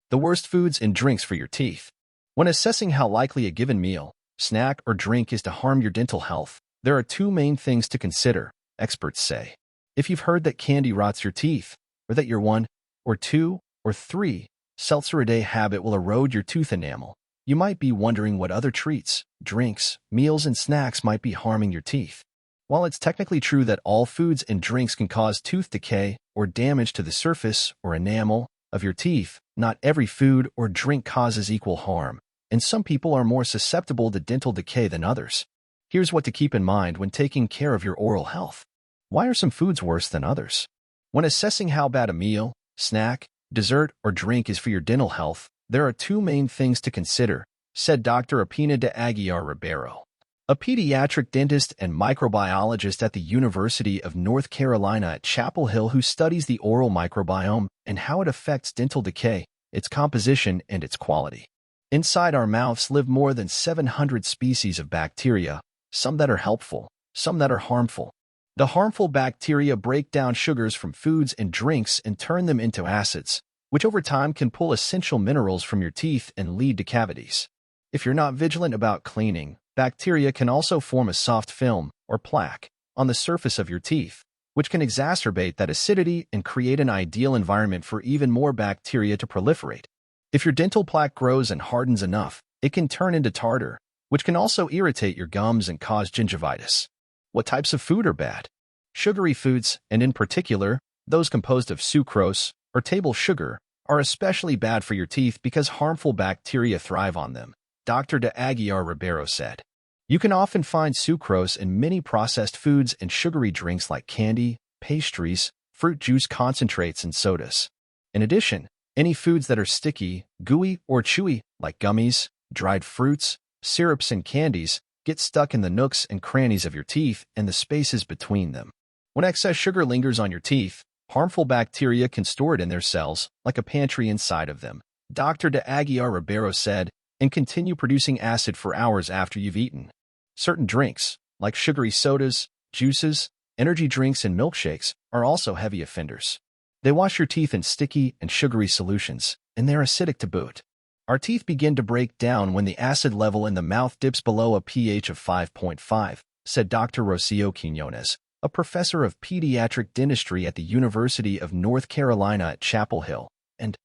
The worst foods and drinks for your teeth. When assessing how likely a given meal, snack, or drink is to harm your dental health, there are two main things to consider, experts say. If you've heard that candy rots your teeth, or that your 1, or 2, or 3 seltzer-a-day habit will erode your tooth enamel, you might be wondering what other treats, drinks, meals, and snacks might be harming your teeth. While it's technically true that all foods and drinks can cause tooth decay or damage to the surface or enamel of your teeth, not every food or drink causes equal harm, and some people are more susceptible to dental decay than others. Here's what to keep in mind when taking care of your oral health. Why are some foods worse than others? When assessing how bad a meal, snack, dessert, or drink is for your dental health, there are two main things to consider, said Dr. Apoena de Aguiar Ribeiro, a pediatric dentist and microbiologist at the University of North Carolina at Chapel Hill who studies the oral microbiome and how it affects dental decay, its composition, and its quality. Inside our mouths live more than 700 species of bacteria, some that are helpful, some that are harmful. The harmful bacteria break down sugars from foods and drinks and turn them into acids, which over time can pull essential minerals from your teeth and lead to cavities. If you're not vigilant about cleaning, bacteria can also form a soft film, or plaque, on the surface of your teeth, which can exacerbate that acidity and create an ideal environment for even more bacteria to proliferate. If your dental plaque grows and hardens enough, it can turn into tartar, which can also irritate your gums and cause gingivitis. What types of food are bad? Sugary foods, and in particular, those composed of sucrose, or table sugar, are especially bad for your teeth because harmful bacteria thrive on them, Dr. de Aguiar Ribeiro said. You can often find sucrose in many processed foods and sugary drinks like candy, pastries, fruit juice concentrates, and sodas. In addition, any foods that are sticky, gooey, or chewy, like gummies, dried fruits, syrups, and candies, get stuck in the nooks and crannies of your teeth and the spaces between them. When excess sugar lingers on your teeth, harmful bacteria can store it in their cells, like a pantry inside of them, Dr. de Aguiar Ribeiro said, and continue producing acid for hours after you've eaten. Certain drinks, like sugary sodas, juices, energy drinks, and milkshakes, are also heavy offenders. They wash your teeth in sticky and sugary solutions, and they're acidic to boot. Our teeth begin to break down when the acid level in the mouth dips below a pH of 5.5, said Dr. Rocio Quiñones, a professor of pediatric dentistry at the University of North Carolina at Chapel Hill, and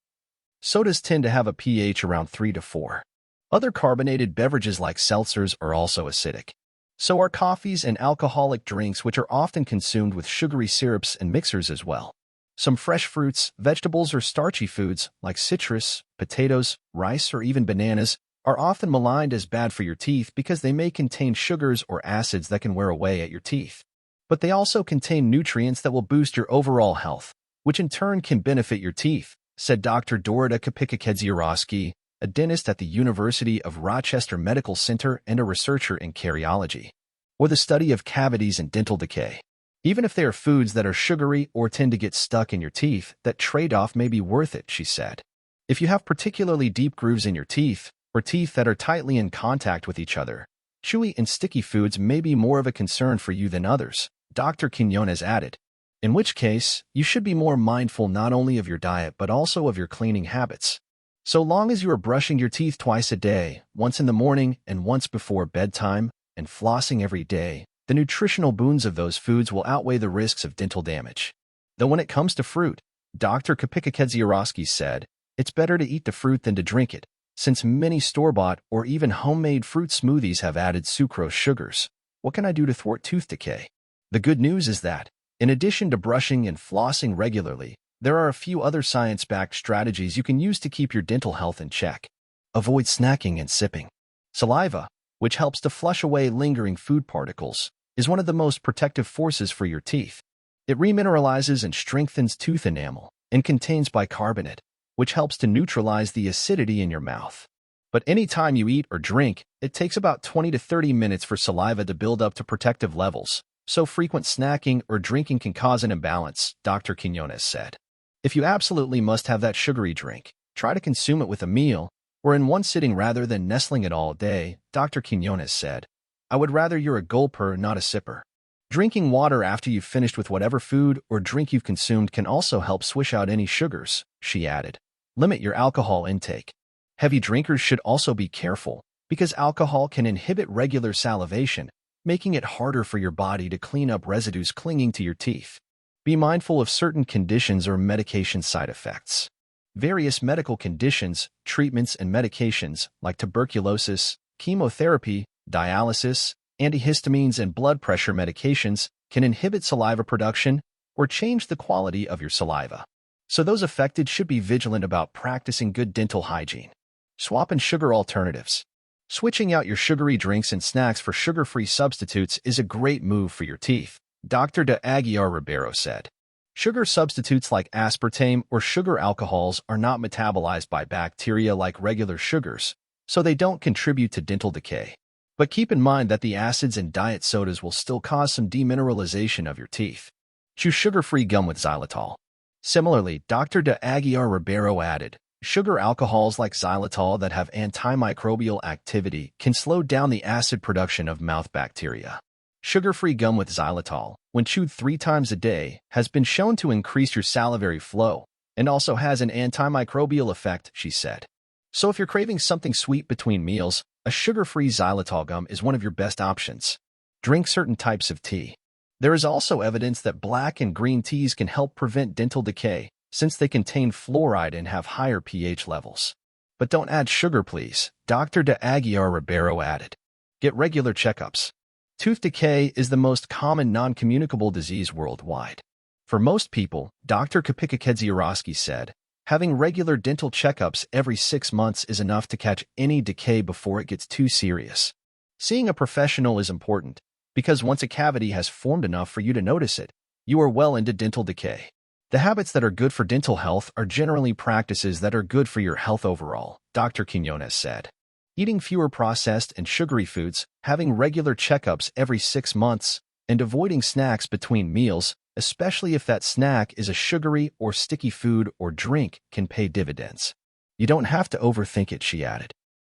sodas tend to have a pH around 3 to 4. Other carbonated beverages like seltzers are also acidic. So are coffees and alcoholic drinks, which are often consumed with sugary syrups and mixers as well. Some fresh fruits, vegetables, or starchy foods like citrus, potatoes, rice, or even bananas are often maligned as bad for your teeth because they may contain sugars or acids that can wear away at your teeth. But they also contain nutrients that will boost your overall health, which in turn can benefit your teeth, said Dr. Dorota Kapika-Kedziorowski, a dentist at the University of Rochester Medical Center and a researcher in karyology, or the study of cavities and dental decay. Even if they are foods that are sugary or tend to get stuck in your teeth, that trade-off may be worth it, she said. If you have particularly deep grooves in your teeth, or teeth that are tightly in contact with each other, chewy and sticky foods may be more of a concern for you than others, Dr. Quiñones added. In which case, you should be more mindful not only of your diet but also of your cleaning habits. So long as you are brushing your teeth twice a day, once in the morning and once before bedtime, and flossing every day, the nutritional boons of those foods will outweigh the risks of dental damage. Though when it comes to fruit, Dr. Kapika-Kedziorowski said, it's better to eat the fruit than to drink it, since many store-bought or even homemade fruit smoothies have added sucrose sugars. What can I do to thwart tooth decay? The good news is that, in addition to brushing and flossing regularly, there are a few other science-backed strategies you can use to keep your dental health in check. Avoid snacking and sipping. Saliva, which helps to flush away lingering food particles, is one of the most protective forces for your teeth. It remineralizes and strengthens tooth enamel and contains bicarbonate, which helps to neutralize the acidity in your mouth. But any time you eat or drink, it takes about 20 to 30 minutes for saliva to build up to protective levels, so frequent snacking or drinking can cause an imbalance, Dr. Quiñones said. If you absolutely must have that sugary drink, try to consume it with a meal, or in one sitting rather than nestling it all day, Dr. Quiñones said. I would rather you're a gulper, not a sipper. Drinking water after you've finished with whatever food or drink you've consumed can also help swish out any sugars, she added. Limit your alcohol intake. Heavy drinkers should also be careful, because alcohol can inhibit regular salivation, making it harder for your body to clean up residues clinging to your teeth. Be mindful of certain conditions or medication side effects. Various medical conditions, treatments, and medications like tuberculosis, chemotherapy, dialysis, antihistamines, and blood pressure medications can inhibit saliva production or change the quality of your saliva. So those affected should be vigilant about practicing good dental hygiene. Swap in sugar alternatives. Switching out your sugary drinks and snacks for sugar-free substitutes is a great move for your teeth, Dr. de Aguiar Ribeiro said. Sugar substitutes like aspartame or sugar alcohols are not metabolized by bacteria like regular sugars, so they don't contribute to dental decay. But keep in mind that the acids in diet sodas will still cause some demineralization of your teeth. Choose sugar-free gum with xylitol. Similarly, Dr. de Aguiar Ribeiro added, sugar alcohols like xylitol that have antimicrobial activity can slow down the acid production of mouth bacteria. Sugar-free gum with xylitol, when chewed 3 times a day, has been shown to increase your salivary flow and also has an antimicrobial effect, she said. So if you're craving something sweet between meals, a sugar-free xylitol gum is one of your best options. Drink certain types of tea. There is also evidence that black and green teas can help prevent dental decay since they contain fluoride and have higher pH levels. But don't add sugar, please, Dr. de Aguiar Ribeiro added. Get regular checkups. Tooth decay is the most common non-communicable disease worldwide. For most people, Dr. Kapika said, having regular dental checkups every 6 months is enough to catch any decay before it gets too serious. Seeing a professional is important, because once a cavity has formed enough for you to notice it, you are well into dental decay. The habits that are good for dental health are generally practices that are good for your health overall, Dr. Quiñones said. Eating fewer processed and sugary foods, having regular checkups every 6 months, and avoiding snacks between meals, especially if that snack is a sugary or sticky food or drink, can pay dividends. You don't have to overthink it, she added.